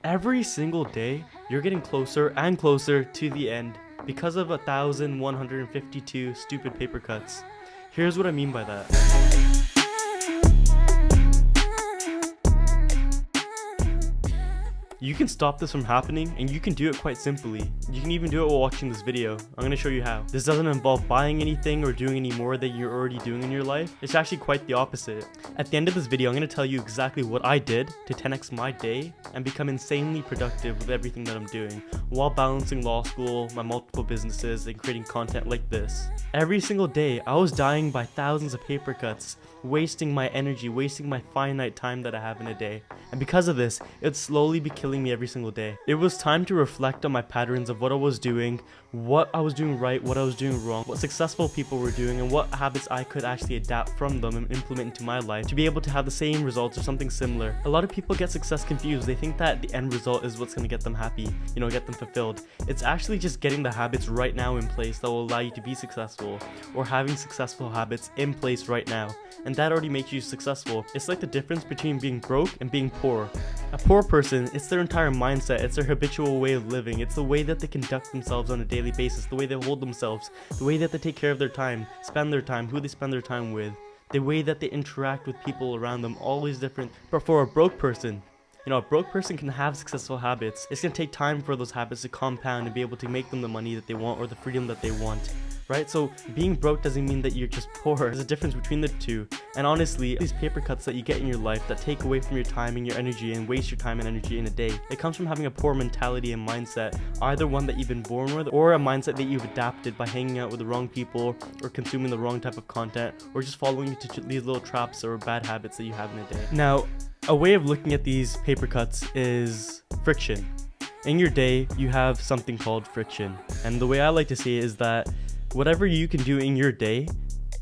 Every single day, you're getting closer and closer to the end because of 1,152 stupid paper cuts. Here's what I mean by that. You can stop this from happening, and you can do it quite simply. You can even do it while watching this video. I'm going to show you how. This doesn't involve buying anything or doing any more that you're already doing in your life. It's actually quite the opposite. At the end of this video, I'm going to tell you exactly what I did to 10x my day and become insanely productive with everything that I'm doing while balancing law school, my multiple businesses, and creating content like this. Every single day, I was dying by thousands of paper cuts, wasting my energy, wasting my finite time that I have in a day. And because of this, it'd slowly be killing me every single day. It was time to reflect on my patterns of what I was doing, what I was doing right, what I was doing wrong, what successful people were doing, and what habits I could actually adapt from them and implement into my life to be able to have the same results or something similar. A lot of people get success confused. They think that the end result is what's going to get them happy, get them fulfilled. It's actually just getting the habits right now in place that will allow you to be successful, or having successful habits in place right now. And that already makes you successful. It's like the difference between being broke and being poor. A poor person, it's their entire mindset, it's their habitual way of living, it's the way that they conduct themselves on a daily basis, the way they hold themselves, the way that they take care of their time, spend their time, who they spend their time with, the way that they interact with people around them, always different. But for a broke person, a broke person can have successful habits. It's going to take time for those habits to compound and be able to make them the money that they want or the freedom that they want. Right? So being broke doesn't mean that you're just poor. There's a difference between the two. And honestly, these paper cuts that you get in your life that take away from your time and your energy and waste your time and energy in a day, it comes from having a poor mentality and mindset, either one that you've been born with or a mindset that you've adapted by hanging out with the wrong people or consuming the wrong type of content or just following into these little traps or bad habits that you have in a day. Now, a way of looking at these paper cuts is friction. In your day, you have something called friction. And the way I like to say it is that whatever you can do in your day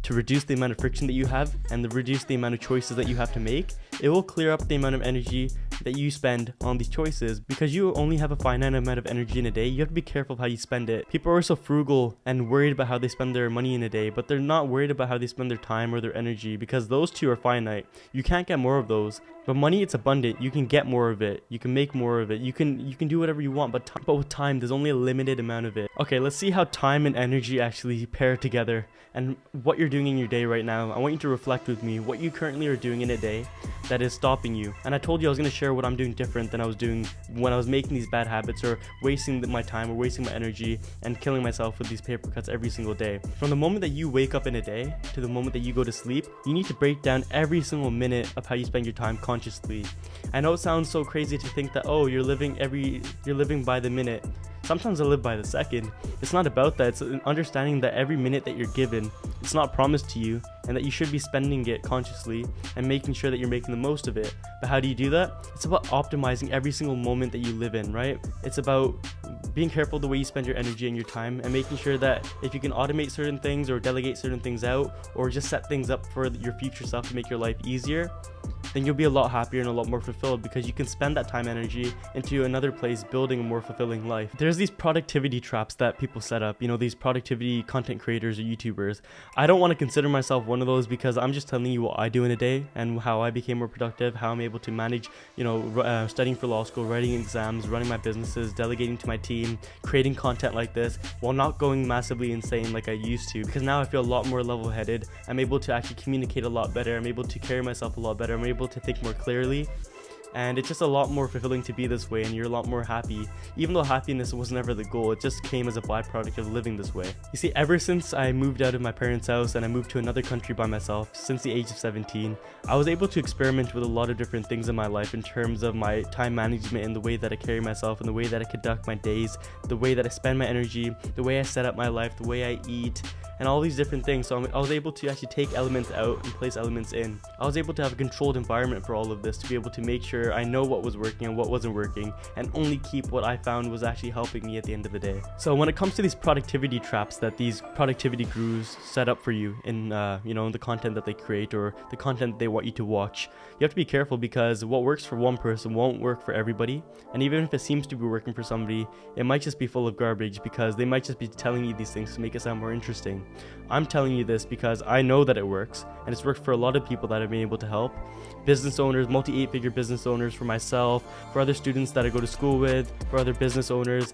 to reduce the amount of friction that you have and to reduce the amount of choices that you have to make, it will clear up the amount of energy that you spend on these choices. Because you only have a finite amount of energy in a day, you have to be careful of how you spend it. People are so frugal and worried about how they spend their money in a day, but they're not worried about how they spend their time or their energy, because those two are finite. You can't get more of those. But money, it's abundant. You can get more of it. You can make more of it. You can do whatever you want, but with time, there's only a limited amount of it. Okay, let's see how time and energy actually pair together and what you're doing in your day right now. I want you to reflect with me what you currently are doing in a day that is stopping you. And I told you I was going to share what I'm doing different than I was doing when I was making these bad habits or wasting my time or wasting my energy and killing myself with these paper cuts every single day. From the moment that you wake up in a day to the moment that you go to sleep, you need to break down every single minute of how you spend your time consciously. I know it sounds so crazy to think that, oh, you're living by the minute. Sometimes I live by the second. It's not about that. It's an understanding that every minute that you're given, it's not promised to you, and that you should be spending it consciously and making sure that you're making the most of it. But how do you do that? It's about optimizing every single moment that you live in, right? It's about being careful the way you spend your energy and your time, and making sure that if you can automate certain things or delegate certain things out or just set things up for your future self to make your life easier, then you'll be a lot happier and a lot more fulfilled, because you can spend that time and energy into another place building a more fulfilling life. There's these productivity traps that people set up, these productivity content creators or YouTubers. I don't want to consider myself one of those, because I'm just telling you what I do in a day and how I became more productive, how I'm able to manage, studying for law school, writing exams, running my businesses, delegating to my team, creating content like this while not going massively insane like I used to, because now I feel a lot more level-headed. I'm able to actually communicate a lot better. I'm able to carry myself a lot better. I'm able to think more clearly, and it's just a lot more fulfilling to be this way, and you're a lot more happy, even though happiness was never the goal. It just came as a byproduct of living this way. You see, ever since I moved out of my parents' house and I moved to another country by myself since the age of 17, I was able to experiment with a lot of different things in my life in terms of my time management and the way that I carry myself and the way that I conduct my days, the way that I spend my energy, the way I set up my life, the way I eat, and all these different things. So I was able to actually take elements out and place elements in. I was able to have a controlled environment for all of this, to be able to make sure I know what was working and what wasn't working, and only keep what I found was actually helping me at the end of the day. So when it comes to these productivity traps that these productivity gurus set up for you in the content that they create or the content they want you to watch, you have to be careful, because what works for one person won't work for everybody. And even if it seems to be working for somebody, it might just be full of garbage, because they might just be telling you these things to make it sound more interesting. I'm telling you this because I know that it works, and it's worked for a lot of people that I've been able to help. Business owners, multi-8-figure business owners, for myself, for other students that I go to school with, for other business owners.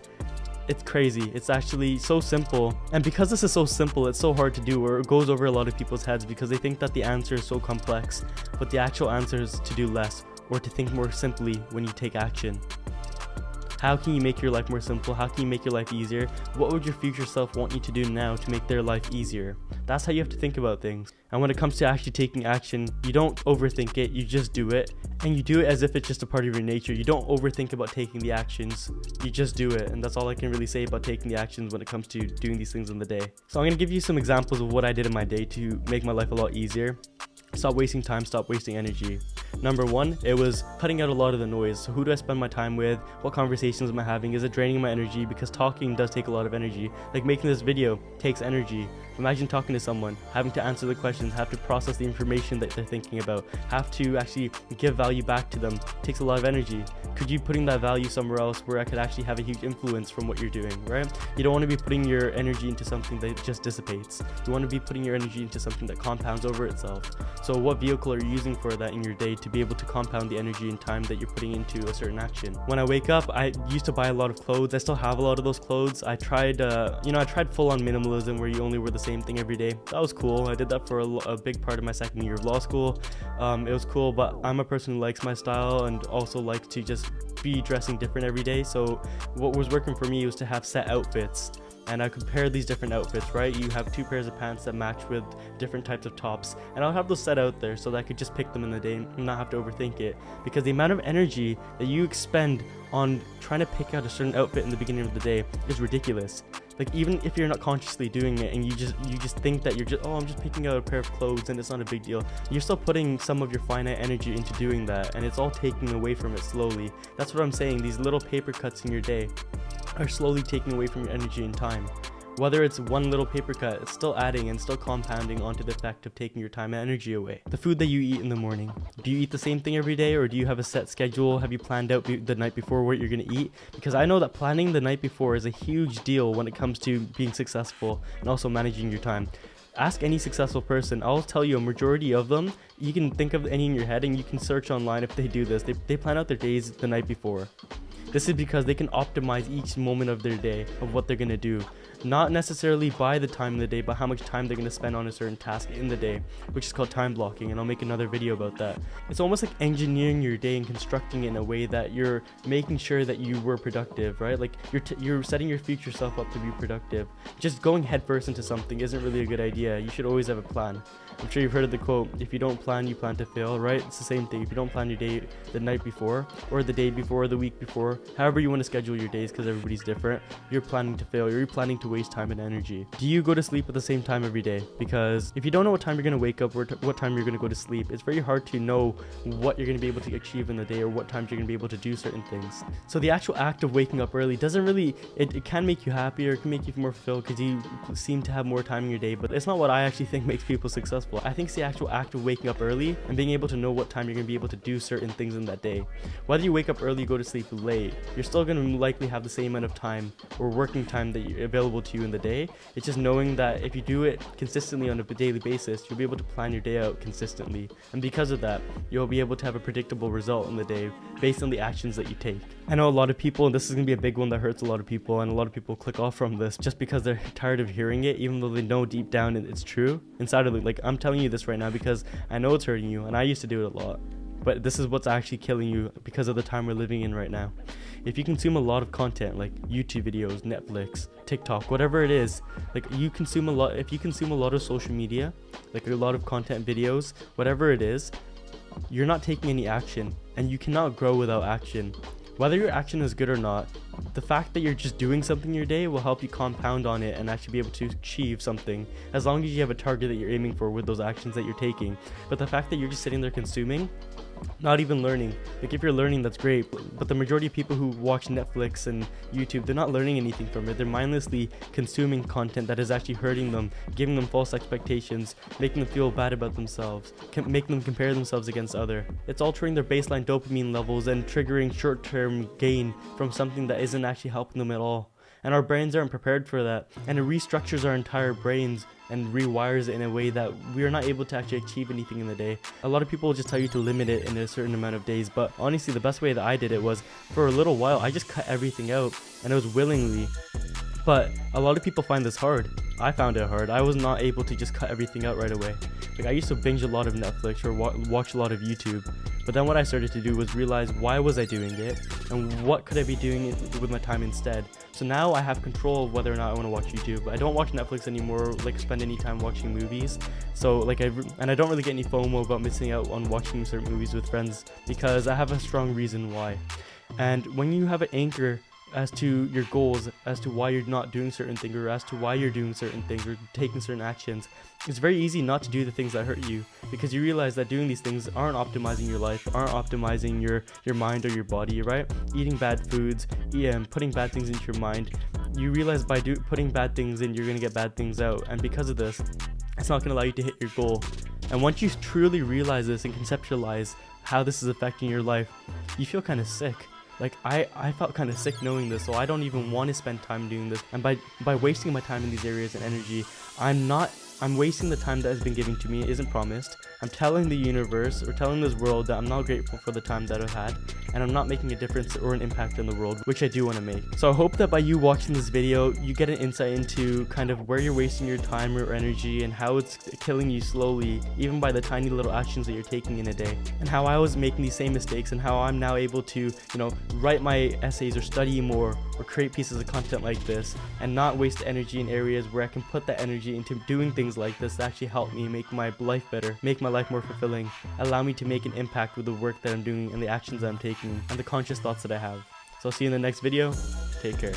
It's crazy. It's actually so simple. And because this is so simple, it's so hard to do, or it goes over a lot of people's heads because they think that the answer is so complex. But the actual answer is to do less, or to think more simply when you take action. How can you make your life more simple? How can you make your life easier? What would your future self want you to do now to make their life easier? That's how you have to think about things. And when it comes to actually taking action, you don't overthink it, you just do it. And you do it as if it's just a part of your nature. You don't overthink about taking the actions, you just do it. And that's all I can really say about taking the actions when it comes to doing these things in the day. So I'm gonna give you some examples of what I did in my day to make my life a lot easier. Stop wasting time, stop wasting energy. Number one, it was cutting out a lot of the noise. So who do I spend my time with? What conversations am I having? Is it draining my energy? Because talking does take a lot of energy. Like making this video takes energy. Imagine talking to someone, having to answer the questions, have to process the information that they're thinking about, have to actually give value back to them. It takes a lot of energy. Could you putting that value somewhere else where I could actually have a huge influence from what you're doing, right? You don't want to be putting your energy into something that just dissipates. You want to be putting your energy into something that compounds over itself. So what vehicle are you using for that in your day to be able to compound the energy and time that you're putting into a certain action? When I wake up, I used to buy a lot of clothes. I still have a lot of those clothes. I tried full-on minimalism where you only wear the same thing every day. That was cool. I did that for a big part of my second year of law school. It was cool, but I'm a person who likes my style and also likes to just be dressing different every day. So what was working for me was to have set outfits. And I compare these different outfits, right? You have 2 pairs of pants that match with different types of tops, and I'll have those set out there so that I could just pick them in the day and not have to overthink it. Because the amount of energy that you expend on trying to pick out a certain outfit in the beginning of the day is ridiculous. Like, even if you're not consciously doing it and you just think that I'm just picking out a pair of clothes and it's not a big deal, you're still putting some of your finite energy into doing that, and it's all taking away from it slowly. That's what I'm saying. These little paper cuts in your day are slowly taking away from your energy and time. Whether it's one little paper cut, it's still adding and still compounding onto the effect of taking your time and energy away. The food that you eat in the morning. Do you eat the same thing every day, or do you have a set schedule? Have you planned out the night before what you're going to eat? Because I know that planning the night before is a huge deal when it comes to being successful and also managing your time. Ask any successful person. I'll tell you a majority of them, you can think of any in your head and you can search online if they do this. They plan out their days the night before. This is because they can optimize each moment of their day of what they're going to do. Not necessarily by the time of the day, but how much time they're going to spend on a certain task in the day, which is called time blocking, and I'll make another video about that. It's almost like engineering your day and constructing it in a way that you're making sure that you were productive, right? Like you're setting your future self up to be productive. Just going headfirst into something isn't really a good idea. You should always have a plan. I'm sure you've heard of the quote, if you don't plan, you plan to fail, right? It's the same thing. If you don't plan your day the night before, or the day before, or the week before, however you want to schedule your days, because everybody's different, you're planning to fail. You're planning to waste time and energy. Do you go to sleep at the same time every day? Because if you don't know what time you're going to wake up or what time you're going to go to sleep, it's very hard to know what you're going to be able to achieve in the day or what times you're going to be able to do certain things. So the actual act of waking up early doesn't really, it can make you happier, it can make you more fulfilled because you seem to have more time in your day, but it's not what I actually think makes people successful. I think it's the actual act of waking up early and being able to know what time you're going to be able to do certain things in that day. Whether you wake up early, go to sleep late, you're still going to likely have the same amount of time or working time that you're available to you in the day. It's just knowing that if you do it consistently on a daily basis, you'll be able to plan your day out consistently, and because of that, you'll be able to have a predictable result in the day based on the actions that you take. I know a lot of people, and this is going to be a big one that hurts a lot of people, and a lot of people click off from this just because they're tired of hearing it, even though they know deep down it's true inside of it. Like, I'm telling you this right now because I know it's hurting you, and I used to do it a lot. But this is what's actually killing you because of the time we're living in right now. If you consume a lot of content like YouTube videos, Netflix, TikTok, whatever it is, like if you consume a lot of social media, like a lot of content, videos, whatever it is, you're not taking any action, and you cannot grow without action. Whether your action is good or not, the fact that you're just doing something in your day will help you compound on it and actually be able to achieve something, as long as you have a target that you're aiming for with those actions that you're taking. But the fact that you're just sitting there consuming, not even learning, like if you're learning, that's great, but the majority of people who watch Netflix and YouTube, they're not learning anything from it. They're mindlessly consuming content that is actually hurting them, giving them false expectations, making them feel bad about themselves, making them compare themselves against other. It's altering their baseline dopamine levels and triggering short-term gain from something that isn't actually helping them at all. and our brains aren't prepared for that, and it restructures our entire brains and rewires it in a way that we are not able to actually achieve anything in the day. A lot of people will just tell you to limit it in a certain amount of days, but honestly the best way that I did it was, for a little while I just cut everything out, and it was willingly. But a lot of people find this hard. I found it hard. I was not able to just cut everything out right away. Like, I used to binge a lot of Netflix or watch a lot of YouTube, but then what I started to do was realize, why was I doing it, and what could I be doing with my time instead. So now I have control of whether or not I want to watch YouTube. I don't watch Netflix anymore, like spend any time watching movies. So like I don't really get any FOMO about missing out on watching certain movies with friends, because I have a strong reason why. And when you have an anchor as to your goals, as to why you're not doing certain things, or as to why you're doing certain things or taking certain actions, it's very easy not to do the things that hurt you, because you realize that doing these things aren't optimizing your life, aren't optimizing your mind or your body, right? Eating bad foods, putting bad things into your mind, you realize by putting bad things in, you're going to get bad things out, and because of this, it's not going to allow you to hit your goal. And once you truly realize this and conceptualize how this is affecting your life, you feel kind of sick. Like, I felt kind of sick knowing this, so I don't even want to spend time doing this. And by wasting my time in these areas and energy, I'm wasting the time that has been given to me. It isn't promised. I'm telling the universe, or telling this world, that I'm not grateful for the time that I've had, and I'm not making a difference or an impact in the world, which I do want to make. So I hope that by you watching this video, you get an insight into kind of where you're wasting your time or energy, and how it's killing you slowly, even by the tiny little actions that you're taking in a day. And how I was making these same mistakes, and how I'm now able to, write my essays or study more or create pieces of content like this, and not waste energy in areas where I can put that energy into doing things like this that actually help me make my life better, make my life more fulfilling, allow me to make an impact with the work that I'm doing and the actions that I'm taking and the conscious thoughts that I have. So I'll see you in the next video. Take care.